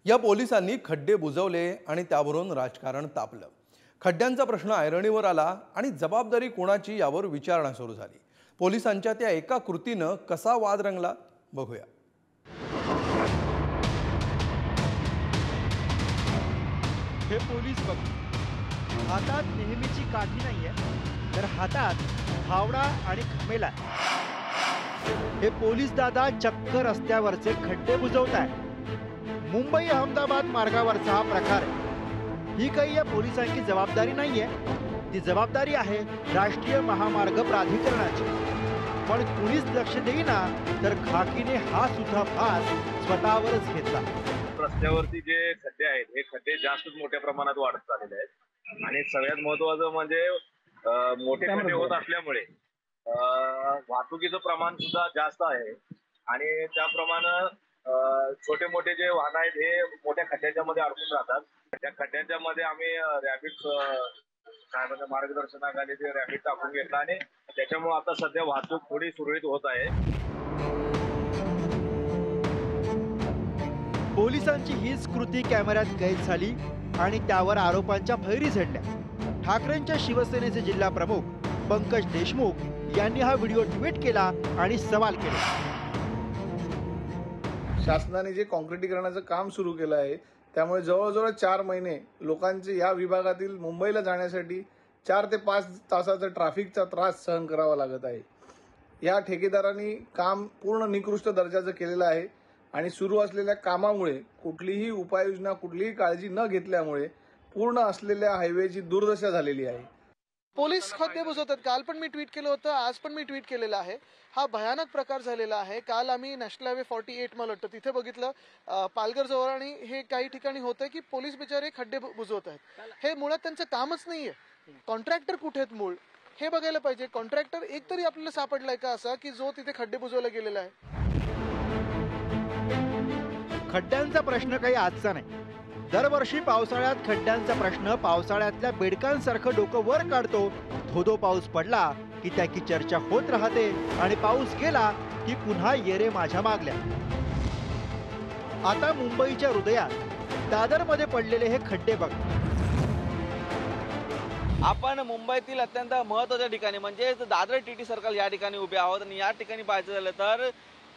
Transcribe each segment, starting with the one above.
या पोलिसांनी खड्डे बुजवले आणि त्यावरून राजकारण तापलं। खड्ड्यांचा प्रश्न ऐरणीवर आला आणि जबाबदारी कोणाची यावर विचारणा सुरू झाली। पोलिसांच्या त्या एका कृतीनं कसा वाद रंगला बघूया। हे पोलीस बघ, हातात नेहमीची काठी नाहीये, तर हातात फावडा आणि खमेला। हे पोलीस दादा चक्क रस्त्यावरचे खड्डे बुजवताय। मुंबई अहमदाबाद मार्गावरचा हा प्रकार आहे। ही काही या पोलिसांची जबाबदारी नाहीये, ती जबाबदारी आहे राष्ट्रीय महामार्ग प्राधिकरणाची। पण कुणीच लक्ष देईना, तर खाकीने हा सुद्धा भार स्वतःवरच घेतला। रस्त्यावरती जे खड्डे आहेत हे खड्डे जास्तच मोठ्या प्रमाणात वाढत चाललेले आहेत आणि सगळ्यात महत्त्वाचं म्हणजे मोठे खड्डे होत असल्यामुळे वाहतुकीचं प्रमाण सुद्धा जास्त आहे आणि त्याप्रमाणे छोटे मोठे जे वाहन आहेत हे मोठ्या खड्ड्यांच्या मध्ये अडकून राहतात। त्या खड्ड्यांच्या मध्ये आम्ही रॅपिड काय म्हणजे मार्गदर्शनाखाली ते रॅपिड टाकून घेतला आणि त्याच्यामुळे आता सध्या वाहतूक थोडी सुरळीत होत आहे। पोलिसांची हीच कृती कॅमेऱ्यात कैद झाली आणि त्यावर आरोपांच्या फैरी झडल्या। ठाकरेंच्या शिवसेनेचे जिल्हा प्रमुख पंकज देशमुख यांनी हा व्हिडिओ ट्विट केला आणि सवाल केले। शासनाने जे काँक्रिटीकरणाचं काम सुरू केलं आहे त्यामुळे जवळजवळ 4 महिने लोकांचे या विभागातील मुंबईला जाण्यासाठी 4 ते 5 तासाचा ट्रॅफिकचा त्रास सहन करावा लागत आहे। या ठेकेदारांनी काम पूर्ण निकृष्ट दर्जाचं केलेलं आहे आणि सुरू असलेल्या कामामुळे कुठलीही उपाययोजना कुठलीही काळजी न घेतल्यामुळे पूर्ण असलेल्या हायवेची दुर्दशा झालेली आहे। पोलीस खड्डे बुजवतात। काल पण मी ट्विट केलं होतं, आज पण मी ट्विट केलेलं आहे। हा भयानक प्रकार झालेला आहे। काल आम्ही नॅशनल हायवे 48 मला वाटतं तिथे बघितलं, पालघर जवळ, आणि हे काही ठिकाणी होतंय की पोलीस बिचारे खड्डे बुजवत आहेत। हे मुळात त्यांचं कामच नाहीये। कॉन्ट्रॅक्टर कुठे आहेत मूळ हे बघायला पाहिजे। कॉन्ट्रॅक्टर एक तरी आपल्याला सापडलाय का असा की जो तिथे खड्डे बुजवला गेलेला आहे? खड्ड्यांचा प्रश्न काही आजचा नाही। दरवर्षी पावसाळ्यात खड्ड्यांचा प्रश्न पावसाळ्यातल्या बेडकांसारखं डोकं वर काढतो। धोधो पाऊस पडला की त्याची चर्चा होत राहते आणि पाऊस गेला की पुन्हा येरे माझ्या मागल्या। आता मुंबईच्या हृदयात दादरमध्ये पडलेले हे खड्डे बघ। आपण मुंबईतील अत्यंत महत्त्वाच्या ठिकाणी म्हणजे दादर टीटी सर्कल या ठिकाणी उभे आहोत आणि या ठिकाणी पाहायचं झालं तर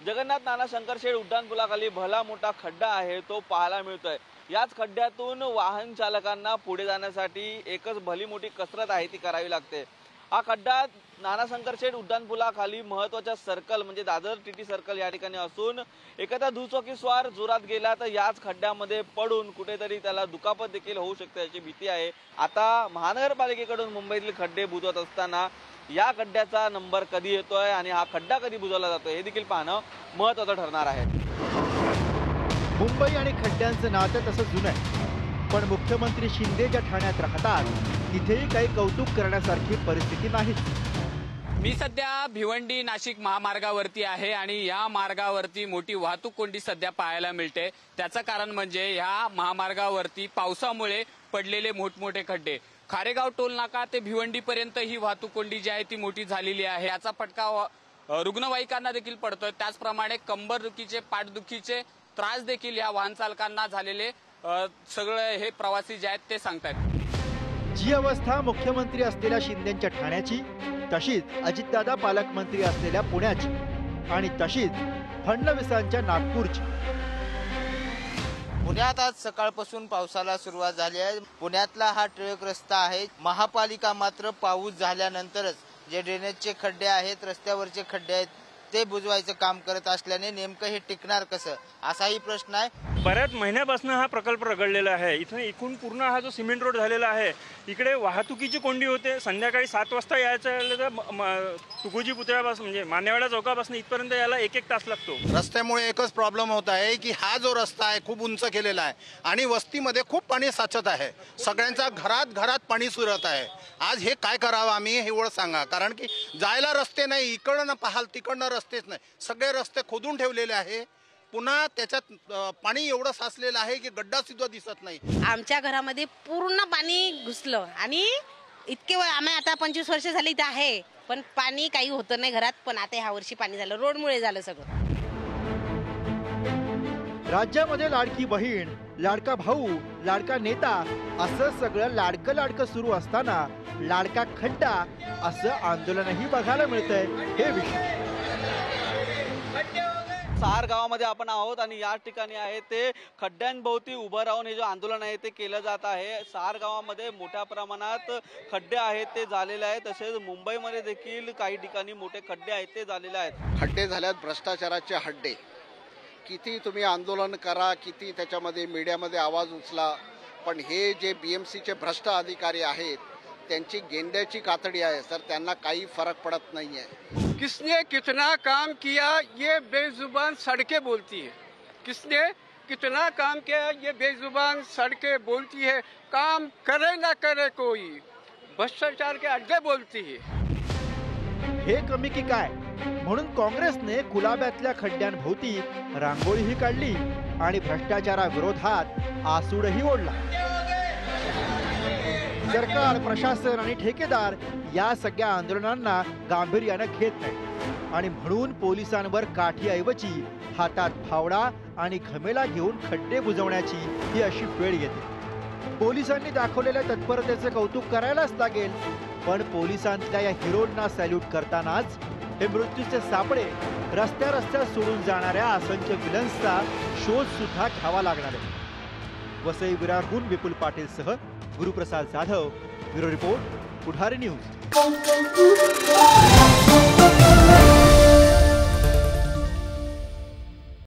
जगन्नाथ नाना शंकरशेठ उड्डाणपुलाखाली भला मोठा खड्डा आहे तो पाहायला मिळतोय। याच खड्ड्यातून वाहन चालकांना पुढे जाण्यासाठी एकच भली मोठी कसरत आहे ती करावी लागते। हा खड्डा नाना शंकरशेठ उड्डाणपुलाखाली महत्त्वाच्या सर्कल म्हणजे दादर टीटी सर्कल या ठिकाणी असून एखादा दुचाकीस्वार जोरात गेला तर याच खड्ड्यामध्ये पडून कुठेतरी त्याला दुखापत देखील होऊ शकते याची भीती आहे। आता महानगरपालिकेकडून मुंबईतील खड्डे बुजवत असताना या खड्ड्याचा नंबर कधी येतोय आणि हा खड्डा कधी बुजवला जातोय हे देखील पाहणं महत्त्वाचं ठरणार आहे। मुंबई आणि खड्ड्यांचं नातं तसं जुनं आहे, पण मुख्यमंत्री शिंदे ज्या ठाण्यात राहतात तिथेही काही कौतुक करण्यासारखी परिस्थिती नाही। मी सध्या भिवंडी नाशिक महामार्गावरती आहे आणि या मार्गावरती मोठी वाहतूक कोंडी सध्या पाहायला मिळते। त्याचं कारण म्हणजे या महामार्गावरती पावसामुळे पडलेले मोठमोठे खड्डे। खारेगाव टोल नाका ते भिवंडीपर्यंत ही वाहतूक कोंडी जी आहे ती मोठी झालेली आहे। याचा फटका रुग्णवाहिकांना देखील पडतोय। त्याचप्रमाणे कंबरदुखीचे पाठदुखीचे त्रास देखील या वाहन चालकांना झालेले सगळे हे प्रवासी जे आहेत ते सांगतात। जी अवस्था मुख्यमंत्री असलेल्या शिंदेच्या ठाण्याची, तशीच अजितदादा पालकमंत्री असलेल्या पुण्याची आणि तशीच फडणवीसांच्या नागपूरची। पुण्यात आज सकाळपासून पावसाला सुरुवात झाली आहे। पुण्यातला हा टिळक रस्ता आहे। महापालिका मात्र पाऊस झाल्यानंतरच जे ड्रेनेजचे खड्डे आहेत, रस्त्यावरचे खड्डे आहेत ते बुजवायचं काम करत असल्याने नेमकं हे टिकणार कसं असाही प्रश्न आहे। बऱ्याच महिन्यापासून हा प्रकल्प रगडलेला आहे। इथून पूर्ण हा जो सिमेंट रोड झालेला आहे इकडे वाहतुकीची कोंडी होते। संध्याकाळी 7 वाजता यायचं तर तुकोजी पुतळ्यापासून म्हणजे मानेवाडा चौकापासून इथपर्यंत यायला 1-1 तास लागतो। रस्त्यामुळे एकच प्रॉब्लेम होत आहे की हा जो रस्ता आहे खूप उंच केलेला आहे आणि वस्तीमध्ये खूप पाणी साचत आहे। सगळ्यांच्या घरात पाणी शिरत आहे। आज हे काय करावं आम्ही हे एवढं सांगा, कारण की जायला रस्ते नाही, इकडनं पाहाल तिकडनं रस्तेच नाही, सगळे रस्ते खोदून ठेवलेले आहे। पुन्हा त्याच्यात पाणी एवढं साचलेलं आहे की गड्डा सुद्धा दिसत नाही। आमच्या घरामध्ये पूर्ण पाणी घुसलं आणि इतके आम्ही आता 25 वर्ष झाली इथे आहे, पण पाणी काही होतं नाही घरात। पण आता ह्या वर्षी पाणी झालं, रोडमुळे झालं सगळं। राज्यामध्ये लाडकी बहीण, लाडका भाऊ, लाडका नेता असं सगळं लाडकं लाडकं सुरू असताना लाडका खड्डा असं आंदोलनही बघायला मिळतंय. हे विषय सार गावामध्ये आपण आहोत आणि या ठिकाणी आहे ते खड्ड्यांभोवती उभं राहून हे जे आंदोलन आहे ते केलं जात आहे. सार गावामध्ये मोठ्या प्रमाणात खड्डे आहेत ते झालेले आहेत. तसेच मुंबईमध्ये देखील काही ठिकाणी मोठे खड्डे आहेत ते झालेले आहेत. खड्डे झाल्यात, भ्रष्टाचाराचे हड्डे. किती तुम्ही आंदोलन करा, किती त्याच्यामध्ये मीडियामध्ये आवाज उचला, पण हे जे BMCचे भ्रष्ट अधिकारी आहेत त्यांची गेंड्याची कातडी आहे सर. त्यांना काही फरक पडत नाही आहे. किसने कितना काम किया ये बेजुबान सड़कें बोलती है. किसने कितना काम किया ये बेजुबान सड़कें बोलती है. काम करे ना करे कोई भ्रष्टाचार के अड्डे बोलती है. हे कमी की काय म्हणून काँग्रेसने कुलाब्यातल्या खड्ड्यांभोवती रांगोळीही काढली आणि भ्रष्टाचाराविरोधात आसूडही ओढला. सरकार, प्रशासन आणि ठेकेदार या सगळ्या आंदोलनांना गांभीर्यानं घेत नाही आणि म्हणून पोलिसांवर काठीऐवजी हातात फावडा आणि घमेला घेऊन खड्डे बुजवण्याची ही अशी वेळ येते. पोलिसांनी दाखवलेल्या तत्परतेचे कौतुक करायलाच लागेल, पण पोलिसांतल्या या हिरोंना सॅल्यूट करतानाच हे मृत्यूचे सापळे रस्त्या रस्त्यात सोडून जाणाऱ्या असंख्य विलन्सचा शोध सुद्धा घ्यावा लागणार आहे. वसई विरारहून विपुल पाटीलसह गुरुप्रसाद जाधव, ब्युरो रिपोर्ट, पुढारी न्यूज.